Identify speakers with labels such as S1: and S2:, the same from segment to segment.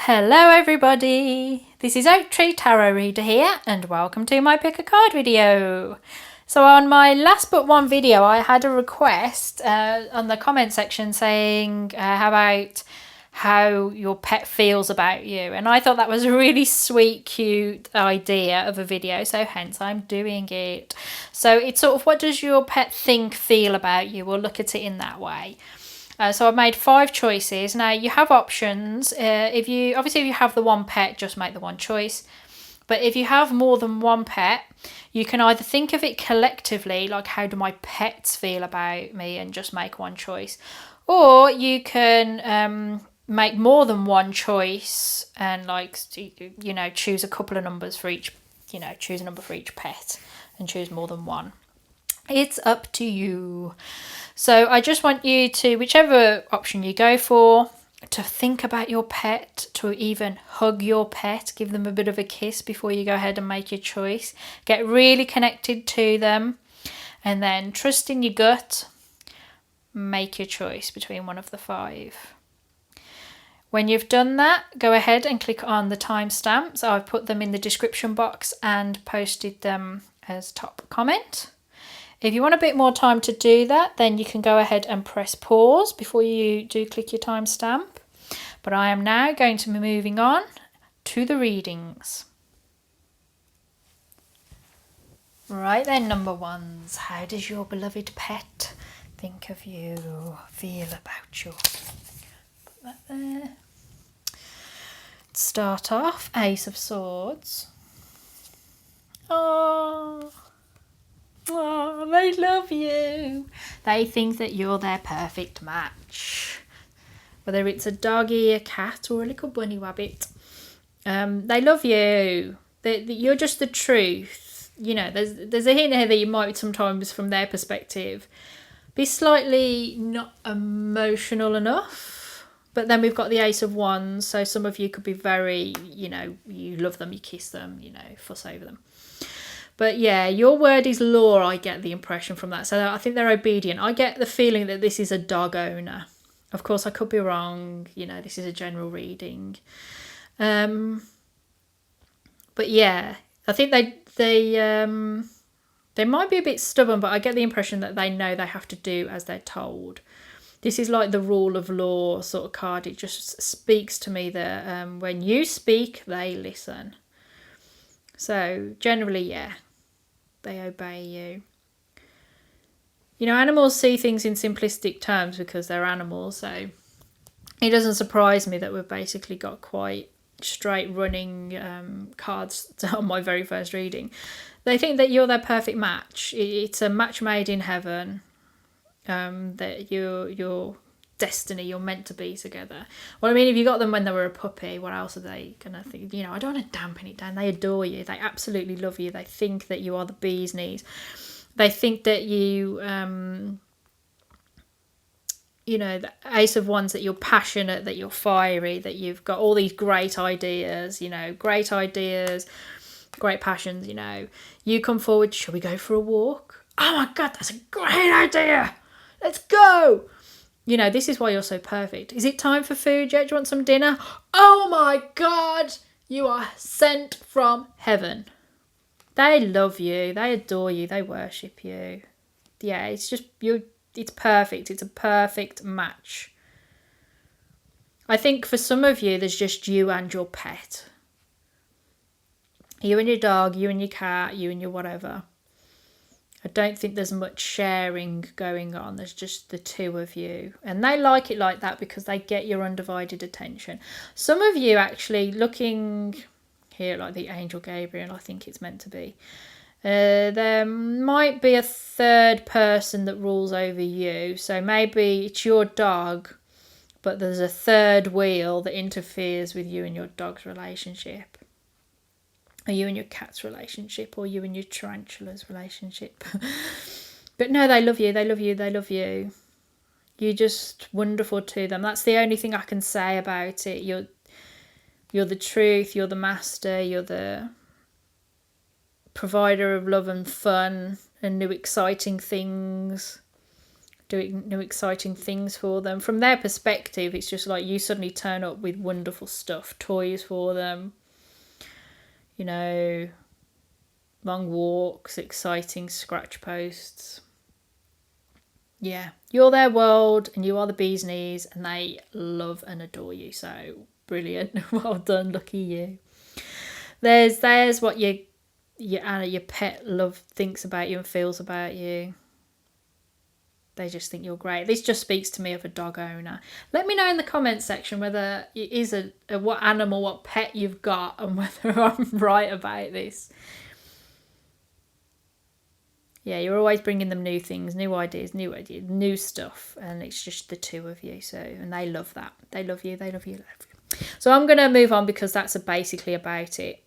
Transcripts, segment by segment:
S1: Hello everybody, this is Oak Tree Tarot Reader here and welcome to my pick a card video. So on my last but one video I had a request on the comment section saying how about how your pet feels about you, and I thought that was a really sweet, cute idea of a video, so hence I'm doing it. So it's sort of, what does your pet think, feel about you? We'll look at it in that way. So I've made 5 choices. Now you have options. If you have the one pet, just make the one choice. But if you have more than one pet, you can either think of it collectively, like how do my pets feel about me, and just make one choice. Or you can make more than one choice and choose a couple of numbers for each, choose a number for each pet and choose more than one. It's up to you. So I just want you to, whichever option you go for, to think about your pet, to even hug your pet, give them a bit of a kiss before you go ahead and make your choice. Get really connected to them, and then trust in your gut, make your choice between one of the 5. When you've done that, go ahead and click on the timestamps. I've put them in the description box and posted them as top comment. If you want a bit more time to do that, then you can go ahead and press pause before you do click your timestamp. But I am now going to be moving on to the readings. Right then, number ones, how does your beloved pet think of you, feel about you? Put that there. Let's start off, Ace of Swords. Oh, they love you. They think that you're their perfect match. Whether it's a doggy, a cat, or a little bunny rabbit, they love you. You're just the truth. There's a hint here that you might sometimes, from their perspective, be slightly not emotional enough. But then we've got the Ace of Wands, so some of you could be very, you love them, you kiss them, fuss over them. But yeah, your word is law, I get the impression from that. So I think they're obedient. I get the feeling that this is a dog owner. Of course, I could be wrong. This is a general reading. But yeah, I think they might be a bit stubborn, but I get the impression that they know they have to do as they're told. This is like the rule of law sort of card. It just speaks to me that when you speak, they listen. So generally, yeah, they obey you. Animals see things in simplistic terms because they're animals, so it doesn't surprise me that we've basically got quite straight running cards on my very first reading. They think that you're their perfect match. It's a match made in heaven, that you're destiny, you're meant to be together. Well, I mean, if you got them when they were a puppy, what else are they gonna think? I don't want to dampen it down. They adore you. They absolutely love you. They think that you are the bee's knees. They think that you the Ace of Wands, that you're passionate, that you're fiery, that you've got all these great ideas, great passions. You come forward, shall we go for a walk? Oh my God, that's a great idea. Let's go. This is why you're so perfect. Is it time for food yet? Do you want some dinner? Oh my God, you are sent from heaven. They love you. They adore you. They worship you. Yeah, it's just it's perfect. It's a perfect match. I think for some of you, there's just you and your pet. You and your dog, you and your cat, you and your whatever. I don't think there's much sharing going on. There's just the two of you. And they like it like that because they get your undivided attention. Some of you actually, looking here like the angel Gabriel, I think it's meant to be. There might be a third person that rules over you. So maybe it's your dog, but there's a third wheel that interferes with you and your dog's relationship. Or you and your cat's relationship, or you and your tarantula's relationship. But no, they love you, they love you, they love you. You're just wonderful to them. That's the only thing I can say about it. You're the truth, you're the master, you're the provider of love and fun and new exciting things. doing new exciting things for them. From their perspective, it's just like you suddenly turn up with wonderful stuff, toys for them, you know, long walks, exciting scratch posts. Yeah, you're their world and you are the bee's knees, and they love and adore you. So brilliant. Well done, lucky you. There's what your pet thinks about you and feels about you. They just think you're great. This just speaks to me of a dog owner. Let me know in the comments section whether it is what animal, what pet you've got, and whether I'm right about this. Yeah, you're always bringing them new things, new ideas, new stuff, and it's just the two of you. So, and they love that. They love you. They love you. So I'm going to move on because that's basically about it.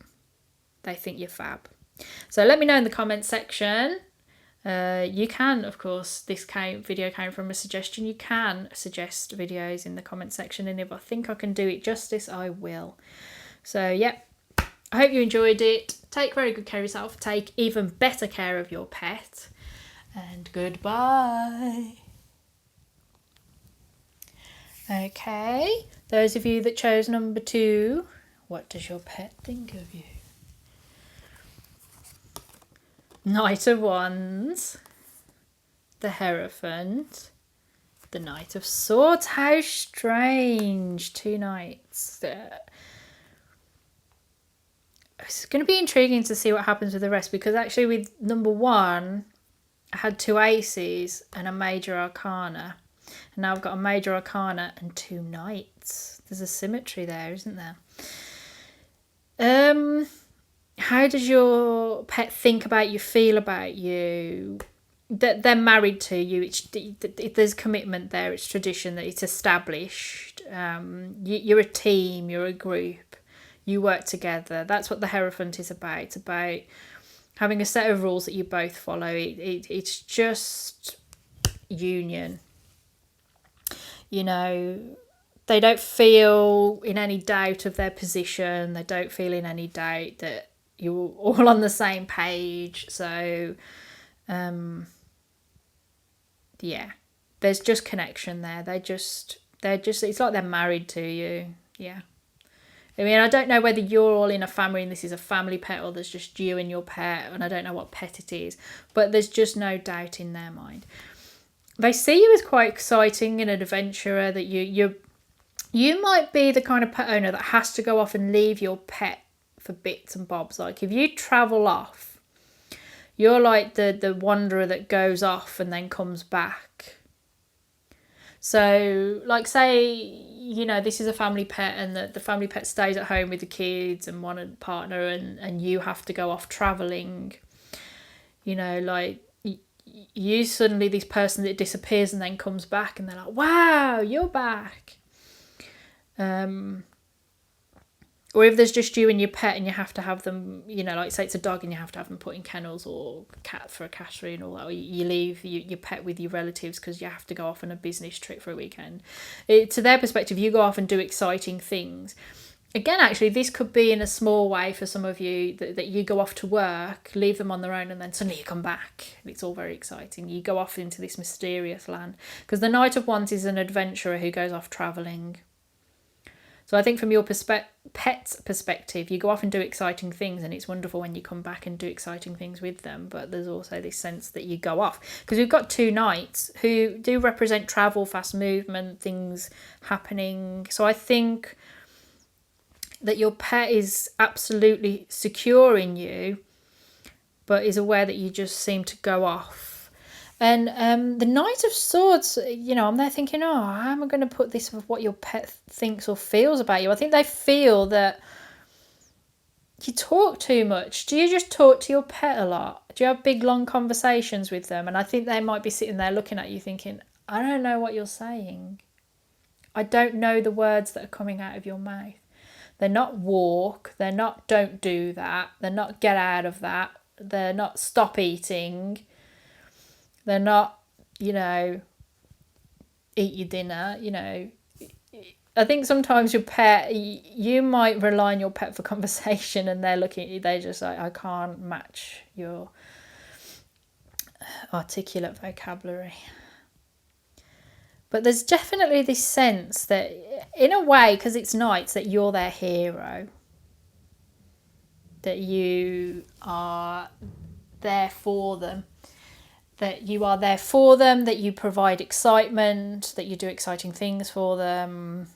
S1: They think you're fab. So let me know in the comments section. You can, of course, this video came from a suggestion. You can suggest videos in the comment section, and if I think I can do it justice, I will. So, yeah, I hope you enjoyed it. Take very good care of yourself. Take even better care of your pet. And goodbye. Okay, those of you that chose number 2, what does your pet think of you? Knight of Wands, the Hierophant, the Knight of Swords. How strange. 2 knights. It's going to be intriguing to see what happens with the rest, because actually with number 1, I had 2 aces and a major arcana. And now I've got a major arcana and 2 knights. There's a symmetry there, isn't there? How does your pet think about you, feel about you? That they're married to you. There's commitment there. It's tradition, that it's established. You're a team. You're a group. You work together. That's what the Hierophant is about. It's about having a set of rules that you both follow. It's just union. You know, they don't feel in any doubt of their position. They don't feel in any doubt that you're all on the same page. So, yeah, there's just connection there. They're just, it's like they're married to you. Yeah. I mean, I don't know whether you're all in a family and this is a family pet, or there's just you and your pet, and I don't know what pet it is, but there's just no doubt in their mind. They see you as quite exciting and an adventurer, that you might be the kind of pet owner that has to go off and leave your pet for bits and bobs. Like if you travel off, you're like the wanderer that goes off and then comes back. So, like, say, you know, this is a family pet, and the family pet stays at home with the kids and one partner, and you have to go off travelling. You know, like, you suddenly, this person that disappears and then comes back, and they're like, wow, you're back. Or if there's just you and your pet and you have to have them, you know, like say it's a dog and you have to have them put in kennels, or cat for a category and all that, or you leave your pet with your relatives because you have to go off on a business trip for a weekend. To their perspective, you go off and do exciting things. Again, actually, this could be in a small way for some of you, that you go off to work, leave them on their own, and then suddenly you come back. And it's all very exciting. You go off into this mysterious land. Because the Knight of Wands is an adventurer who goes off travelling. So I think from your pet's perspective, you go off and do exciting things, and it's wonderful when you come back and do exciting things with them. But there's also this sense that you go off. Because we've got 2 knights who do represent travel, fast movement, things happening. So I think that your pet is absolutely secure in you, but is aware that you just seem to go off. And the Knight of Swords, you know, I'm there thinking, oh, how am I going to put this with what your pet thinks or feels about you? I think they feel that you talk too much. Do you just talk to your pet a lot? Do you have big, long conversations with them? And I think they might be sitting there looking at you thinking, I don't know what you're saying. I don't know the words that are coming out of your mouth. They're not walk. They're not don't do that. They're not get out of that. They're not stop eating. They're not, you know, eat your dinner, you know. I think sometimes your pet, you might rely on your pet for conversation, and they're looking at you, they're just like, I can't match your articulate vocabulary. But there's definitely this sense that, in a way, because it's nights, that you're their hero. That you are there for them. That you are there for them, that you provide excitement, that you do exciting things for them,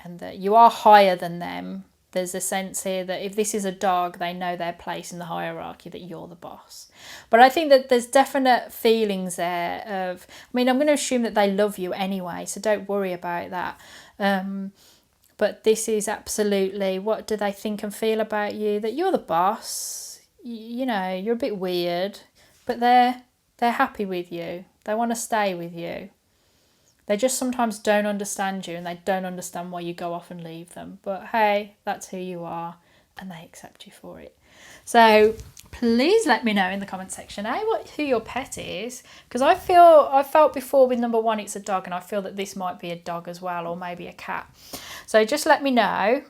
S1: and that you are higher than them. There's a sense here that if this is a dog, they know their place in the hierarchy, that you're the boss. But I think that there's definite feelings there of, I mean, I'm going to assume that they love you anyway, so don't worry about that. But this is absolutely, what do they think and feel about you? That you're the boss, you know, you're a bit weird, but they're happy with you. They want to stay with you. They just sometimes don't understand you, and they don't understand why you go off and leave them. But hey, that's who you are, and they accept you for it. So please let me know in the comment section, who your pet is. Because I felt before with number 1 it's a dog, and I feel that this might be a dog as well, or maybe a cat. So just let me know.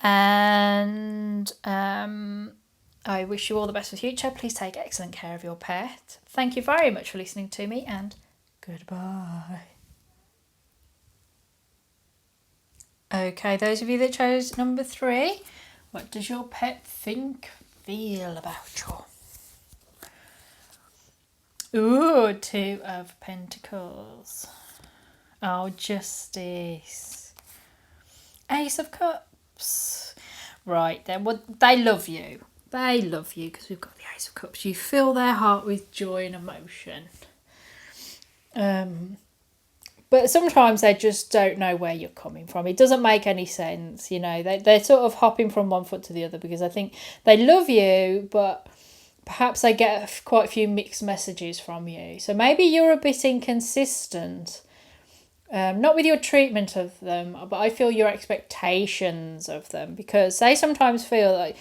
S1: And I wish you all the best for the future. Please take excellent care of your pet. Thank you very much for listening to me, and goodbye. Okay, those of you that chose number 3, what does your pet feel about you? Ooh, 2 of Pentacles. Oh, Justice. Ace of Cups. Right, then, well, they love you. They love you because we've got the Ace of Cups. You fill their heart with joy and emotion. But sometimes they just don't know where you're coming from. It doesn't make any sense, you know. They're sort of hopping from one foot to the other because I think they love you, but perhaps they get quite a few mixed messages from you. So maybe you're a bit inconsistent. Not with your treatment of them, but I feel your expectations of them, because they sometimes feel like,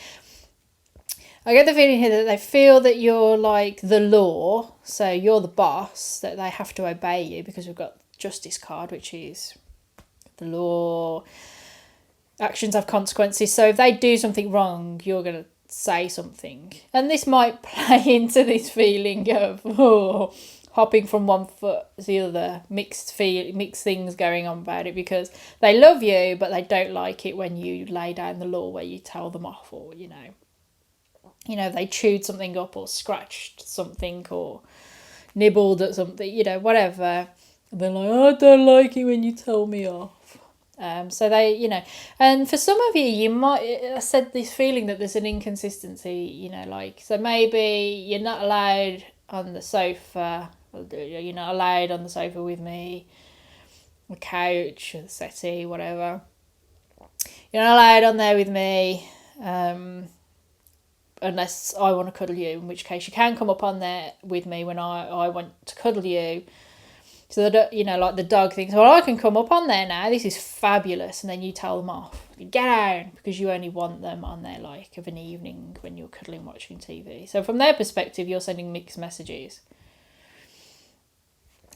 S1: I get the feeling here that they feel that you're like the law, so you're the boss, that they have to obey you, because we've got Justice card, which is the law. Actions have consequences, so if they do something wrong, you're going to say something. And this might play into this feeling of hopping from one foot to the other, mixed things going on about it, because they love you, but they don't like it when you lay down the law where you tell them off, or, you know, they chewed something up or scratched something or nibbled at something, you know, whatever. And they're like, oh, I don't like it when you tell me off. So they, you know, and for some of you might, I said this feeling that there's an inconsistency, you know, like, so maybe you're not allowed on the sofa, you're not allowed on the sofa with me, the couch, or the settee, whatever. You're not allowed on there with me, unless I want to cuddle you, in which case you can come up on there with me when I want to cuddle you. So that, you know, like the dog thinks, well, I can come up on there now, this is fabulous, and then you tell them off. Get out, because you only want them on there like of an evening when you're cuddling watching TV. So from their perspective, you're sending mixed messages.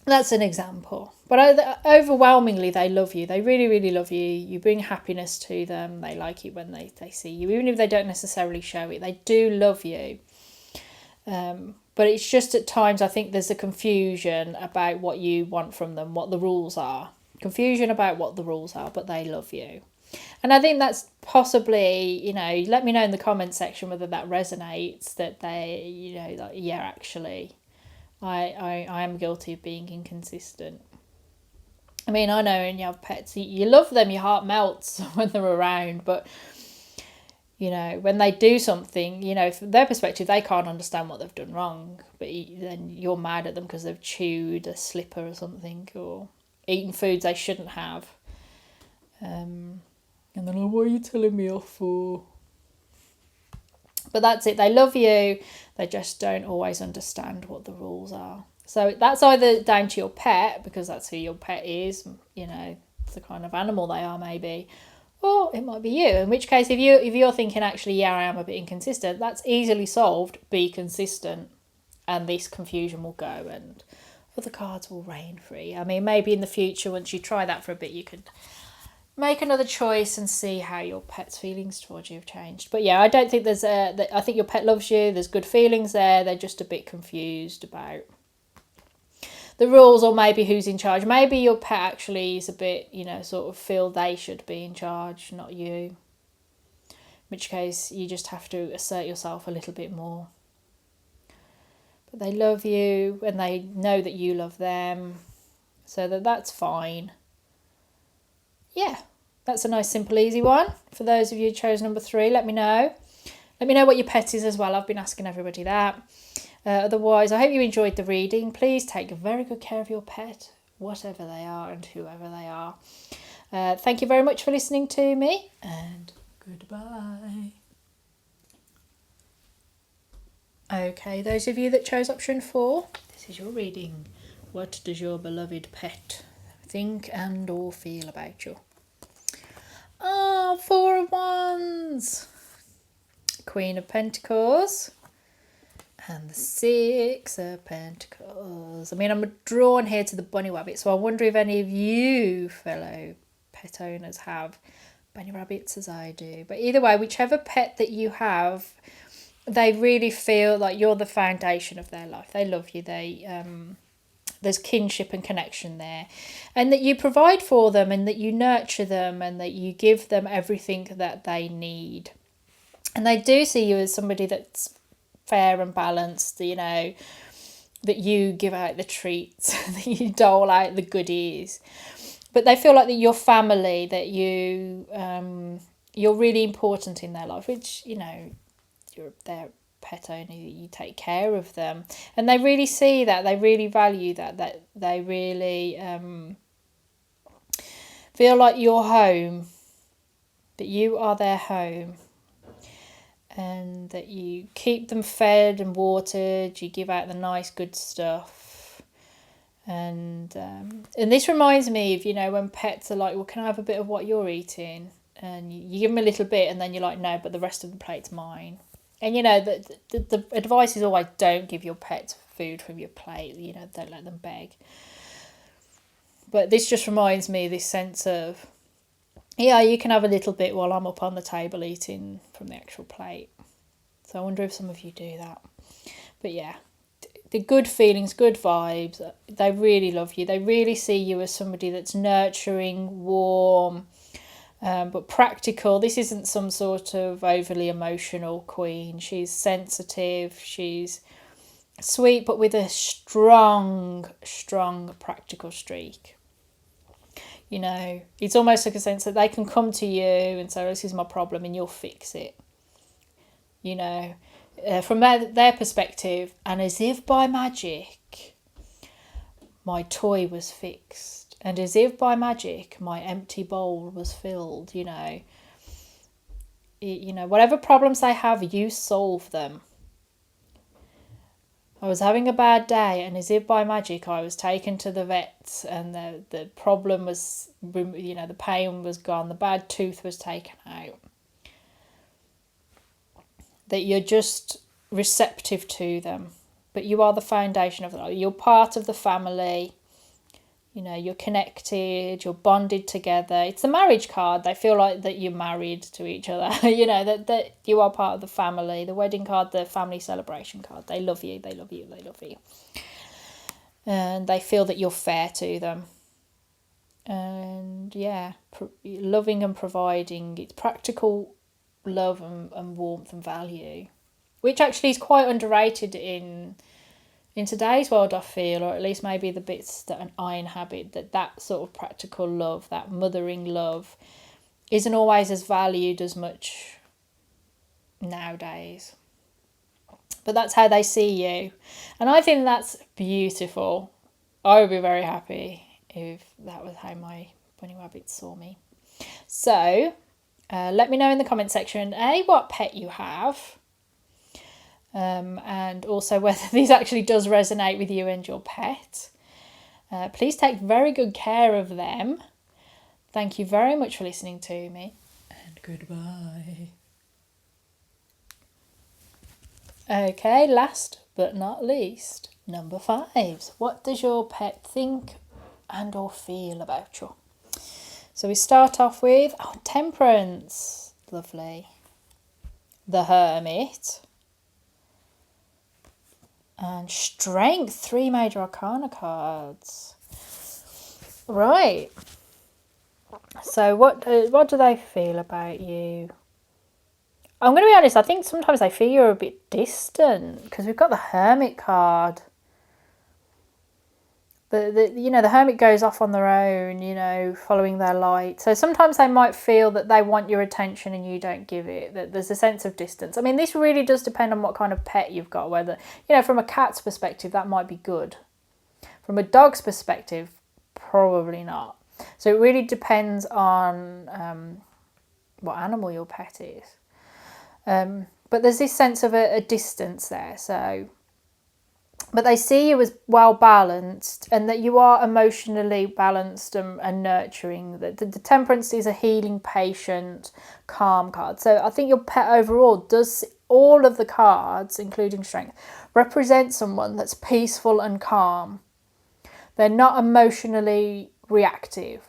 S1: That's an example. But overwhelmingly, they love you. They really, really love you. You bring happiness to them. They like it when they see you. Even if they don't necessarily show it, they do love you. But it's just at times I think there's a confusion about what you want from them, what the rules are. Confusion about what the rules are, but they love you. And I think that's possibly, you know, let me know in the comment section whether that resonates, that they, you know, like, yeah, actually, I am guilty of being inconsistent. I mean, I know when you have pets, you love them, your heart melts when they're around, but, you know, when they do something, you know, from their perspective, they can't understand what they've done wrong, but then you're mad at them because they've chewed a slipper or something, or eaten foods they shouldn't have. And they're like, what are you telling me off for? But that's it. They love you. They just don't always understand what the rules are. So that's either down to your pet, because that's who your pet is, you know, the kind of animal they are maybe, or it might be you. In which case, if you're thinking, actually, yeah, I am a bit inconsistent, that's easily solved. Be consistent, and this confusion will go, and other cards will reign free. I mean, maybe in the future, once you try that for a bit, you could make another choice and see how your pet's feelings towards you have changed. But yeah, I don't think I think your pet loves you. There's good feelings there. They're just a bit confused about the rules, or maybe who's in charge. Maybe your pet actually is a bit, you know, sort of feel they should be in charge, not you. In which case you just have to assert yourself a little bit more. But they love you and they know that you love them, so that's fine. Yeah, that's a nice, simple, easy one. For those of you who chose number 3, let me know. Let me know what your pet is as well. I've been asking everybody that. Otherwise, I hope you enjoyed the reading. Please take very good care of your pet, whatever they are and whoever they are. Thank you very much for listening to me, and goodbye. Okay, those of you that chose option 4, this is your reading. What does your beloved pet think and or feel about you? Oh, 4 of Wands. Queen of Pentacles. And the 6 of Pentacles. I mean, I'm drawn here to the bunny rabbit, so I wonder if any of you fellow pet owners have bunny rabbits as I do. But either way, whichever pet that you have, they really feel like you're the foundation of their life. They love you. There's kinship and connection there. And that you provide for them, and that you nurture them, and that you give them everything that they need. And they do see you as somebody that's fair and balanced, you know, that you give out the treats, that you dole out the goodies. But they feel like that you're family, that you're really important in their life, which, you know, you're their pet owner, you take care of them. And they really see that, they really value that they really feel like you're home, that you are their home. And that you keep them fed and watered, you give out the nice good stuff. And this reminds me of, you know, when pets are like, well, can I have a bit of what you're eating? And you give them a little bit, and then you're like, no, but the rest of the plate's mine. And, you know, the advice is always don't give your pets food from your plate, you know, don't let them beg. But this just reminds me of this sense of, yeah, you can have a little bit while I'm up on the table eating from the actual plate. So I wonder if some of you do that. But yeah, the good feelings, good vibes, they really love you. They really see you as somebody that's nurturing, warm, but practical. This isn't some sort of overly emotional queen. She's sensitive, she's sweet, but with a strong practical streak. You know, it's almost like a sense that they can come to you and say, this is my problem, and you'll fix it. You know, from their perspective, and as if by magic, my toy was fixed. And as if by magic, my empty bowl was filled, you know. You know, whatever problems they have, you solve them. I was having a bad day, and as if by magic, I was taken to the vet, and the problem was, you know, the pain was gone, the bad tooth was taken out. That you're just receptive to them, but you are the foundation of it. You're part of the family. You know, you're connected, you're bonded together. It's the marriage card. They feel like that you're married to each other. You know, that you are part of the family. The wedding card, the family celebration card. They love you, they love you, they love you. And they feel that you're fair to them. And yeah, loving and providing. It's practical love and warmth and value, which actually is quite underrated in today's world, I feel, or at least maybe the bits that I inhabit, that sort of practical love, that mothering love, isn't always as valued as much nowadays. But that's how they see you. And I think that's beautiful. I would be very happy if that was how my bunny rabbits saw me. So, let me know in the comment section, what pet you have. And also whether this actually does resonate with you and your pet. Please take very good care of them. Thank you very much for listening to me, and goodbye. Okay, last but not least, number 5. What does your pet think and or feel about you? So we start off with Temperance. Lovely. The Hermit. And Strength, 3 Major Arcana cards. Right. So what do they feel about you? I'm going to be honest, I think sometimes they feel you're a bit distant because we've got the Hermit card. The Hermit goes off on their own, following their light. So sometimes they might feel that they want your attention and you don't give it, that there's a sense of distance. I mean, this really does depend on what kind of pet you've got, whether, from a cat's perspective, that might be good. From a dog's perspective, probably not. So it really depends on what animal your pet is. But there's this sense of a distance there, so... But they see you as well balanced and that you are emotionally balanced and nurturing. The Temperance is a healing, patient, calm card. So I think your pet overall does, all of the cards, including Strength, represent someone that's peaceful and calm. They're not emotionally reactive.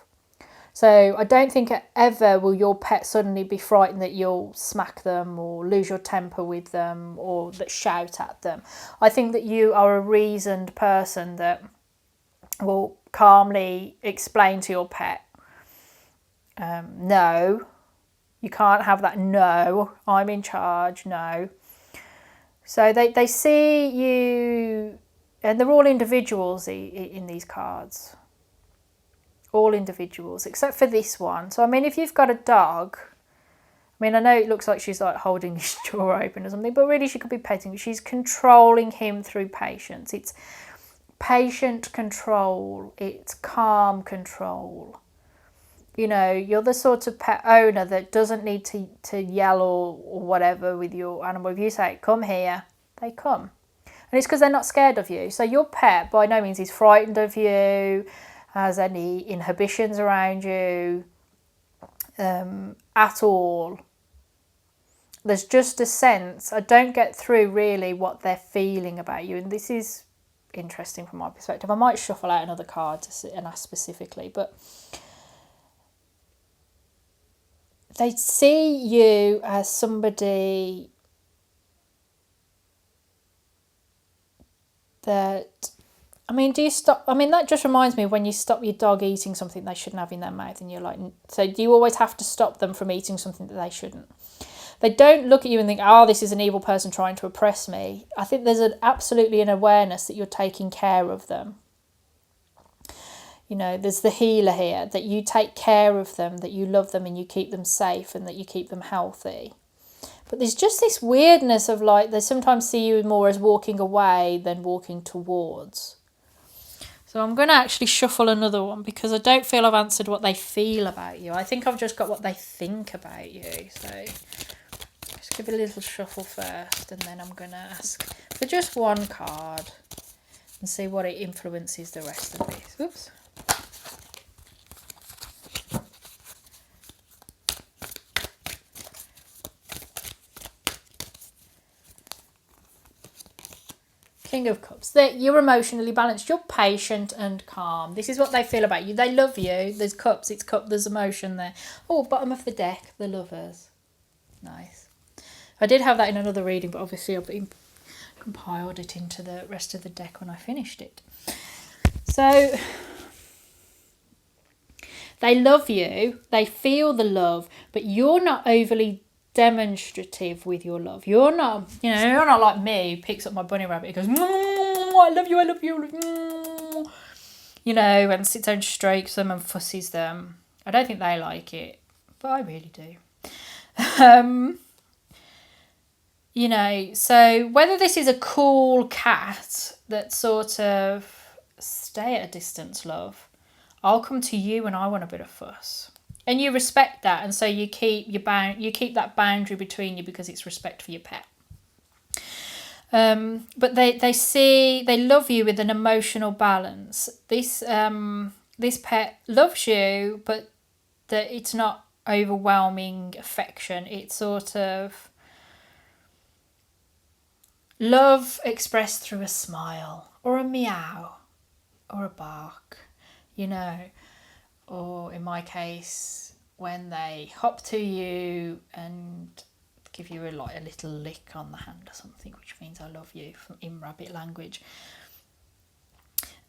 S1: So I don't think ever will your pet suddenly be frightened that you'll smack them or lose your temper with them or that shout at them. I think that you are a reasoned person that will calmly explain to your pet, no, you can't have that, no, I'm in charge, no. So they see you, and they're all individuals in these cards. All individuals, except for this one. So, I mean, if you've got a dog, I mean, I know it looks like she's like holding his jaw open or something, but really she could be petting. She's controlling him through patience. It's patient control. It's calm control. You're the sort of pet owner that doesn't need to yell or whatever with your animal. If you say, come here, they come. And it's because they're not scared of you. So your pet, by no means, is frightened of you, has any inhibitions around you at all. There's just a sense, I don't get through really what they're feeling about you, and this is interesting from my perspective. I might shuffle out another card and ask specifically, but they see you as somebody that... I mean, do you stop? I mean, that just reminds me of when you stop your dog eating something they shouldn't have in their mouth and you're like, so do you always have to stop them from eating something that they shouldn't? They don't look at you and think, oh, this is an evil person trying to oppress me. I think there's absolutely an awareness that you're taking care of them. There's the healer here, that you take care of them, that you love them and you keep them safe and that you keep them healthy. But there's just this weirdness of like, they sometimes see you more as walking away than walking towards. So I'm going to actually shuffle another one because I don't feel I've answered what they feel about you. I think I've just got what they think about you. So just give it a little shuffle first and then I'm going to ask for just one card and see what it influences the rest of this. Oops. King of Cups, that you're emotionally balanced, you're patient and calm. This is what they feel about you. They love you. There's cups, it's cup, there's emotion there. Oh, bottom of the deck, the Lovers. Nice. I did have that in another reading, but obviously I've compiled it into the rest of the deck when I finished it. So they love you, they feel the love, but you're not overly demonstrative with your love. You're not like me who picks up my bunny rabbit and goes, I love you, I love you, and sits down and strokes them and fusses them. I don't think they like it, but I really do. So whether this is a cool cat that sort of stay at a distance, love, I'll come to you when I want a bit of fuss. And you respect that, and so you keep that boundary between you because it's respect for your pet. But they love you with an emotional balance. This pet loves you, but that it's not overwhelming affection. It's sort of love expressed through a smile or a meow or a bark, or in my case, when they hop to you and give you a little lick on the hand or something, which means I love you in rabbit language.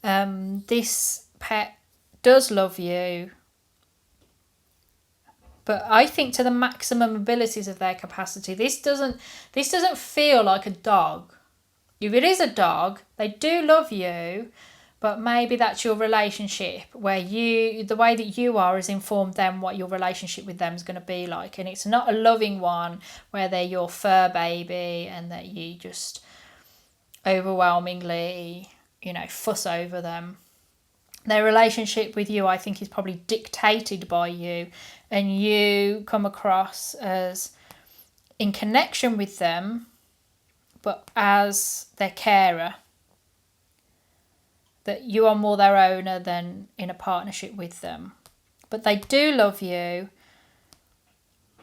S1: This pet does love you, but I think to the maximum abilities of their capacity. This doesn't feel like a dog. If it is a dog, they do love you, but maybe that's your relationship where the way that you are has informed them what your relationship with them is going to be like. And it's not a loving one where they're your fur baby and that you just overwhelmingly, fuss over them. Their relationship with you, I think, is probably dictated by you, and you come across as in connection with them, but as their carer. That you are more their owner than in a partnership with them. But they do love you,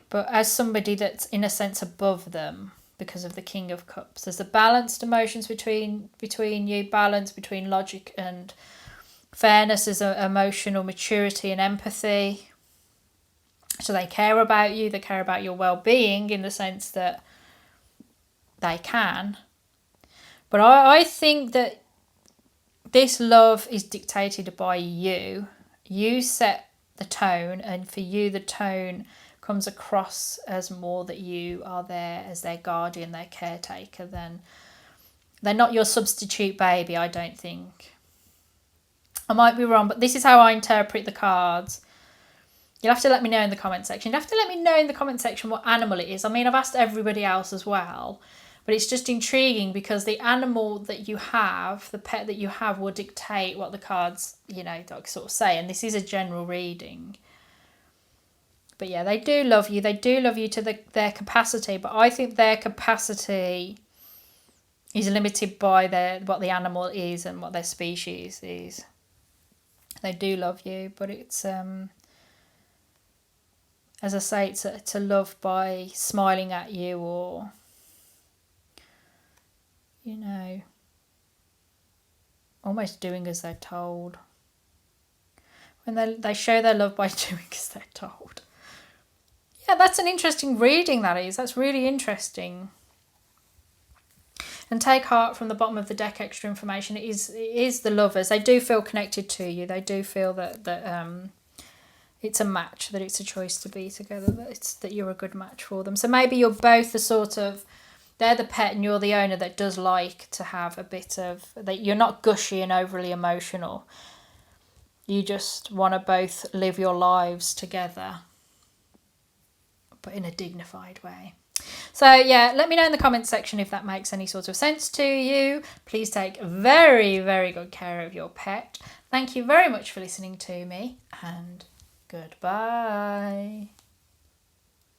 S1: but as somebody that's in a sense above them because of the King of Cups. There's a balanced emotions between you, balance between logic and fairness, is emotional maturity and empathy. So they care about you, they care about your well-being in the sense that they can. But I think that this love is dictated by you. You set the tone, and for you the tone comes across as more that you are there as their guardian, their caretaker. Then they're not your substitute baby, I don't think. I might be wrong, but this is how I interpret the cards. You'll have to let me know in the comment section. You'll have to let me know in the comment section what animal it is. I mean, I've asked everybody else as well. But it's just intriguing because the animal that you have, the pet that you have, will dictate what the cards, sort of say. And this is a general reading. But yeah, they do love you. They do love you to their capacity. But I think their capacity is limited by what the animal is and what their species is. They do love you, but it's, as I say, it's a love by smiling at you or, almost doing as they're told. When they show their love by doing as they're told. Yeah, that's an interesting reading, that is. That's really interesting. And take heart from the bottom of the deck, extra information. It is the lovers. They do feel connected to you. They do feel that it's a match, that it's a choice to be together, that you're a good match for them. So maybe you're both the sort of, they're the pet and you're the owner that does like to have a bit of, that you're not gushy and overly emotional. You just want to both live your lives together, but in a dignified way. So yeah, let me know in the comments section if that makes any sort of sense to you. Please take very, very good care of your pet. Thank you very much for listening to me, and goodbye.